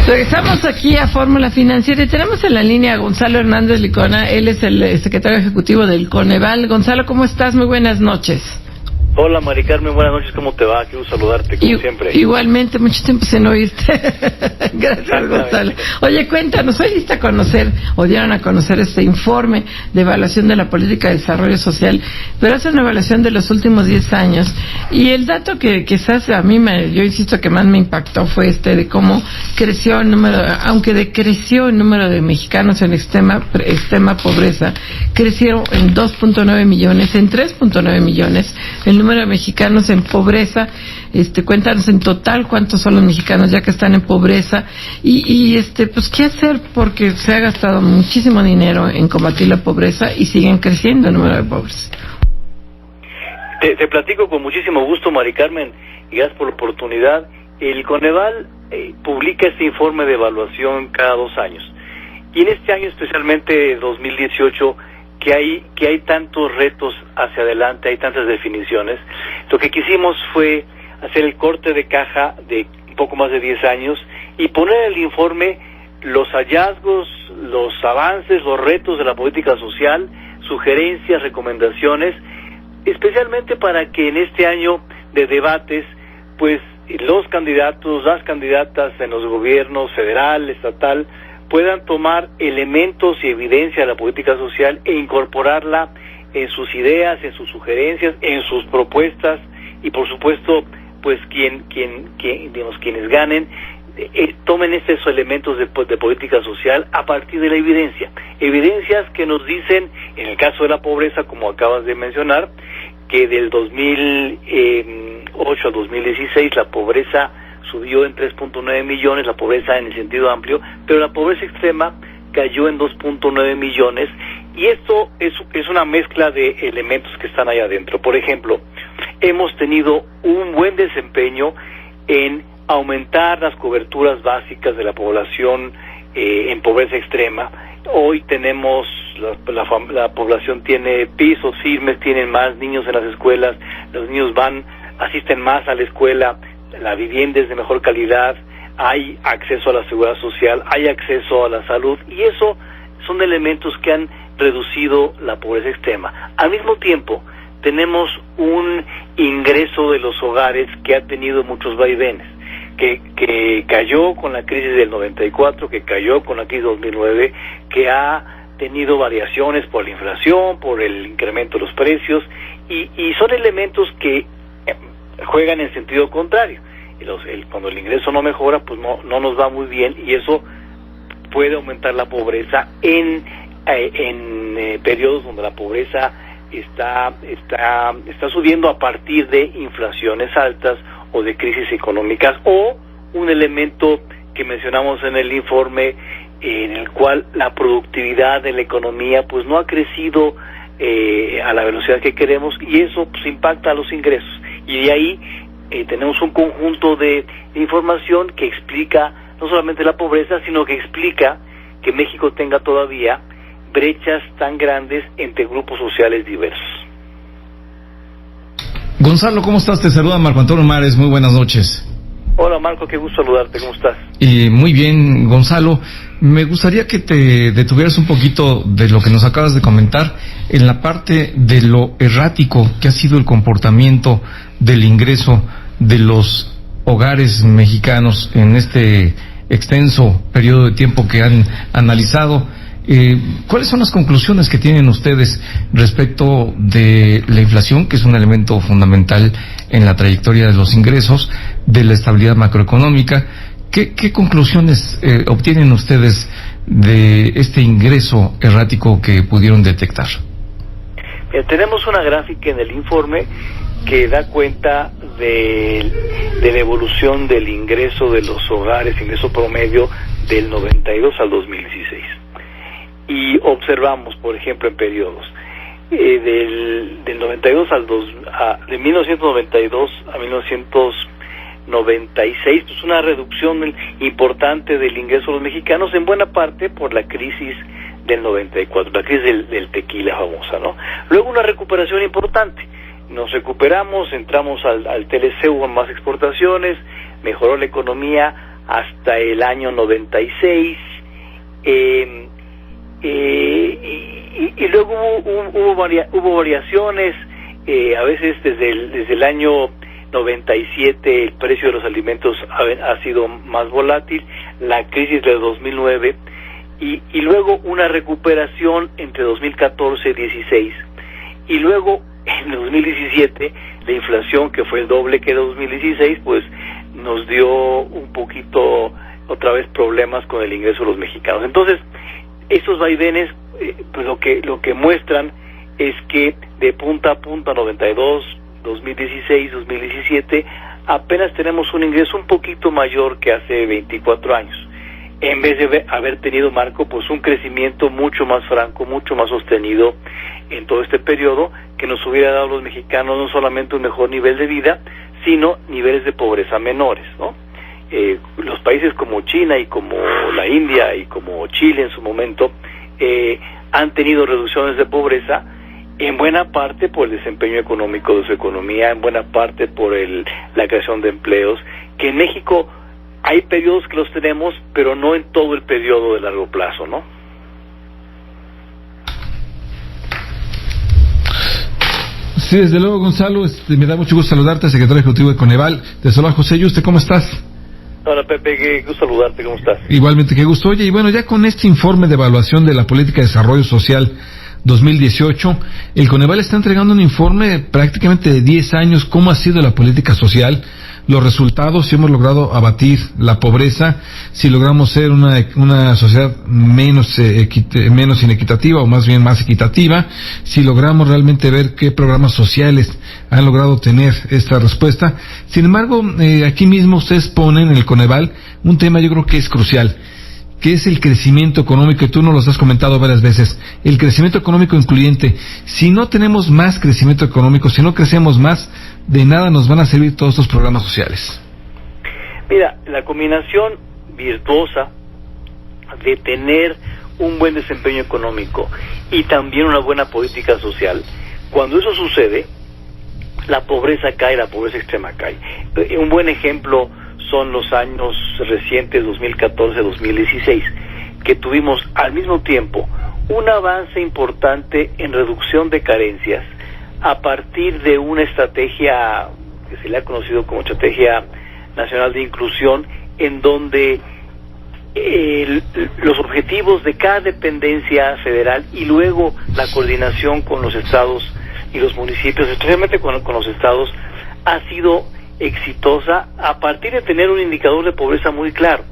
Regresamos aquí a Fórmula Financiera y tenemos en la línea a Gonzalo Hernández Licona. Él es el secretario ejecutivo del Coneval. Gonzalo, ¿cómo estás? Muy buenas noches. Hola, Mari Carmen, buenas noches, ¿cómo te va? Quiero saludarte, como siempre. Igualmente, mucho tiempo sin oírte. Gracias, Gonzalo. Oye, cuéntanos, hoy diste a conocer, o dieron a conocer este informe de evaluación de la política de desarrollo social, pero es una evaluación de los últimos 10 años, y el dato que quizás a mí, yo insisto que más me impactó fue de cómo creció el número, aunque decreció el número de mexicanos en extrema pobreza, crecieron en 2.9 millones, en 3.9 millones, el número de mexicanos en pobreza. Cuéntanos en total cuántos son los mexicanos ya que están en pobreza y pues qué hacer, porque se ha gastado muchísimo dinero en combatir la pobreza y siguen creciendo el número de pobres. Te platico con muchísimo gusto, Mari Carmen, y gracias por la oportunidad. El Coneval publica este informe de evaluación cada 2 años, y en este año, especialmente 2018, que hay tantos retos hacia adelante, hay tantas definiciones. Lo que quisimos fue hacer el corte de caja de un poco más de 10 años y poner en el informe los hallazgos, los avances, los retos de la política social, sugerencias, recomendaciones, especialmente para que en este año de debates, pues los candidatos, las candidatas en los gobiernos federal, estatal, puedan tomar elementos y evidencia de la política social e incorporarla en sus ideas, en sus sugerencias, en sus propuestas, y por supuesto, pues quienes ganen, tomen estos elementos de política social a partir de la evidencia. Evidencias que nos dicen, en el caso de la pobreza, como acabas de mencionar, que del 2008 al 2016 la pobreza subió en 3.9 millones, la pobreza en el sentido amplio, pero la pobreza extrema cayó en 2.9 millones, y esto es una mezcla de elementos que están ahí adentro. Por ejemplo, hemos tenido un buen desempeño en aumentar las coberturas básicas de la población en pobreza extrema. Hoy tenemos, la población tiene pisos firmes, tienen más niños en las escuelas, los niños asisten más a la escuela, la vivienda es de mejor calidad, hay acceso a la seguridad social, hay acceso a la salud, y eso son elementos que han reducido la pobreza extrema. Al mismo tiempo, tenemos un ingreso de los hogares que ha tenido muchos vaivenes, que cayó con la crisis del 94, que cayó con la crisis del 2009, que ha tenido variaciones por la inflación, por el incremento de los precios, y son elementos que juegan en sentido contrario. Cuando el ingreso no mejora, pues no nos va muy bien, y eso puede aumentar la pobreza en periodos donde la pobreza está subiendo a partir de inflaciones altas o de crisis económicas, o un elemento que mencionamos en el informe, en el cual la productividad de la economía pues no ha crecido a la velocidad que queremos, y eso pues impacta a los ingresos. Y de ahí tenemos un conjunto de información que explica no solamente la pobreza, sino que explica que México tenga todavía brechas tan grandes entre grupos sociales diversos. Gonzalo, ¿cómo estás? Te saluda Marco Antonio Mares, muy buenas noches. Hola, Marco, qué gusto saludarte, ¿cómo estás? Muy bien, Gonzalo. Me gustaría que te detuvieras un poquito de lo que nos acabas de comentar en la parte de lo errático que ha sido el comportamiento del ingreso de los hogares mexicanos en este extenso periodo de tiempo que han analizado. ¿Cuáles son las conclusiones que tienen ustedes respecto de la inflación, que es un elemento fundamental en la trayectoria de los ingresos, de la estabilidad macroeconómica? ¿Qué conclusiones obtienen ustedes de este ingreso errático que pudieron detectar? Tenemos una gráfica en el informe que da cuenta de la evolución del ingreso de los hogares, ingreso promedio del 92 al 2016. Y observamos, por ejemplo, en periodos del 92 de 1992 a 1996, pues una reducción importante del ingreso de los mexicanos, en buena parte por la crisis del 94, la crisis del tequila famosa, ¿no? Luego una recuperación importante. Nos recuperamos, entramos al TLC, hubo más exportaciones, mejoró la economía, hasta el año 96, y luego hubo variaciones, a veces desde el año 97 el precio de los alimentos ha sido más volátil, la crisis de 2009, y luego una recuperación entre 2014 y 16, y luego en 2017 la inflación, que fue el doble que en 2016, pues nos dio un poquito otra vez problemas con el ingreso de los mexicanos. Entonces, estos vaivenes, pues lo que muestran es que de punta a punta, 92, 2016, 2017, apenas tenemos un ingreso un poquito mayor que hace 24 años, en vez de haber tenido, Marco, pues un crecimiento mucho más franco, mucho más sostenido en todo este periodo, que nos hubiera dado a los mexicanos no solamente un mejor nivel de vida, sino niveles de pobreza menores, ¿no? Los países como China y como la India y como Chile en su momento han tenido reducciones de pobreza, en buena parte por el desempeño económico de su economía, en buena parte por la creación de empleos, que en México hay periodos que los tenemos, pero no en todo el periodo de largo plazo, ¿no? Sí, desde luego, Gonzalo, me da mucho gusto saludarte, secretario ejecutivo de Coneval. Te saluda José Yuste, ¿cómo estás? Hola, Pepe, qué gusto saludarte, ¿cómo estás? Igualmente, qué gusto. Oye, y bueno, ya con este informe de evaluación de la política de desarrollo social 2018, el Coneval está entregando un informe prácticamente de 10 años, cómo ha sido la política social, los resultados, si hemos logrado abatir la pobreza, si logramos ser una sociedad menos inequitativa, o más bien más equitativa, si logramos realmente ver qué programas sociales han logrado tener esta respuesta. Sin embargo, aquí mismo ustedes ponen en el Coneval un tema, yo creo que es crucial, que es el crecimiento económico, y tú nos lo has comentado varias veces, el crecimiento económico incluyente. Si no tenemos más crecimiento económico, si no crecemos más, de nada nos van a servir todos estos programas sociales. Mira, la combinación virtuosa de tener un buen desempeño económico y también una buena política social, cuando eso sucede, la pobreza cae, la pobreza extrema cae. Un buen ejemplo son los años recientes, 2014-2016, que tuvimos al mismo tiempo un avance importante en reducción de carencias a partir de una estrategia que se le ha conocido como Estrategia Nacional de Inclusión, en donde los objetivos de cada dependencia federal y luego la coordinación con los estados y los municipios, especialmente con los estados, ha sido exitosa a partir de tener un indicador de pobreza muy claro.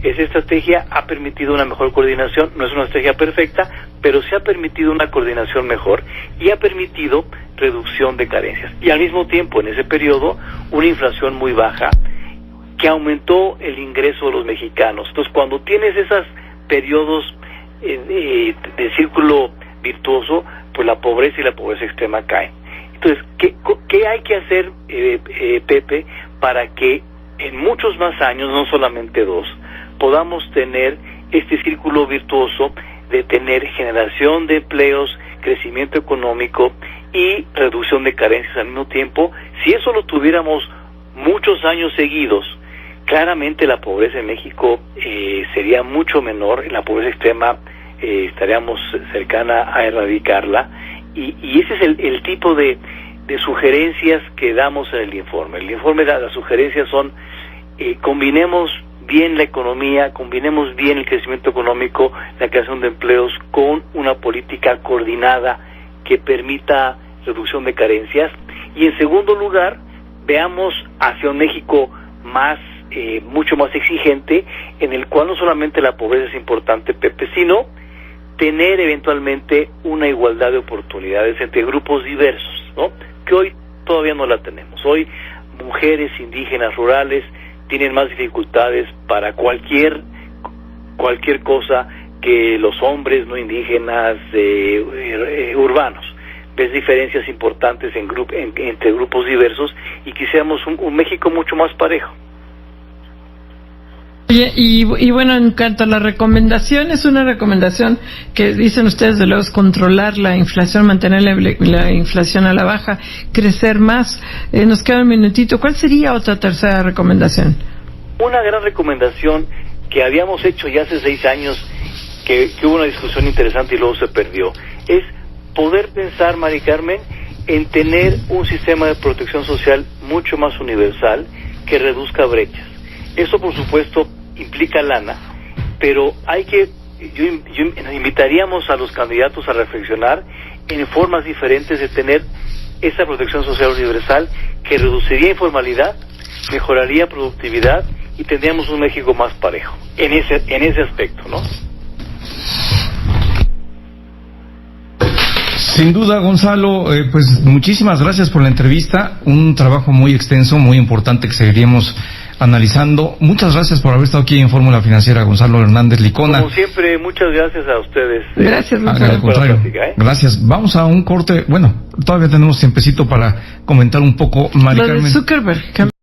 Esa estrategia ha permitido una mejor coordinación, no es una estrategia perfecta, pero sí ha permitido una coordinación mejor y ha permitido reducción de carencias. Y al mismo tiempo, en ese periodo, una inflación muy baja que aumentó el ingreso de los mexicanos. Entonces, cuando tienes esos periodos de círculo virtuoso, pues la pobreza y la pobreza extrema caen. Entonces, ¿qué hay que hacer, Pepe, para que en muchos más años, no solamente 2, podamos tener este círculo virtuoso de tener generación de empleos, crecimiento económico y reducción de carencias al mismo tiempo? Si eso lo tuviéramos muchos años seguidos, claramente la pobreza en México sería mucho menor, la pobreza extrema estaríamos cercana a erradicarla, y ese es el tipo de sugerencias que damos en el informe. El informe, las sugerencias son, combinemos bien la economía, combinemos bien el crecimiento económico, la creación de empleos, con una política coordinada que permita reducción de carencias. Y en segundo lugar, veamos hacia un México mucho más exigente, en el cual no solamente la pobreza es importante, Pepe, sino tener eventualmente una igualdad de oportunidades entre grupos diversos, ¿no? Que hoy todavía no la tenemos. Hoy mujeres indígenas rurales tienen más dificultades para cualquier cosa que los hombres no indígenas urbanos. Ves diferencias importantes entre grupos diversos, y quisiéramos un México mucho más parejo. Y bueno, en cuanto a la recomendación, es una recomendación que dicen ustedes, de luego, es controlar la inflación, mantener la inflación a la baja, crecer más. Nos queda un minutito. ¿Cuál sería otra tercera recomendación? una gran recomendación que habíamos hecho ya hace 6 años, que hubo una discusión interesante y luego se perdió, es poder pensar, Mari Carmen, en tener un sistema de protección social mucho más universal que reduzca brechas. Eso, por supuesto, implica lana, pero yo invitaríamos a los candidatos a reflexionar en formas diferentes de tener esa protección social universal que reduciría informalidad, mejoraría productividad y tendríamos un México más parejo en ese aspecto, ¿no? Sin duda, Gonzalo, pues muchísimas gracias por la entrevista, un trabajo muy extenso, muy importante que seguiríamos analizando. Muchas gracias por haber estado aquí en Fórmula Financiera, Gonzalo Hernández Licona. Como siempre, muchas gracias a ustedes. Gracias, Gonzalo. Al contrario, gracias. Vamos a un corte, bueno, todavía tenemos tiempecito para comentar un poco, Mari Lo Carmen. de Zuckerberg.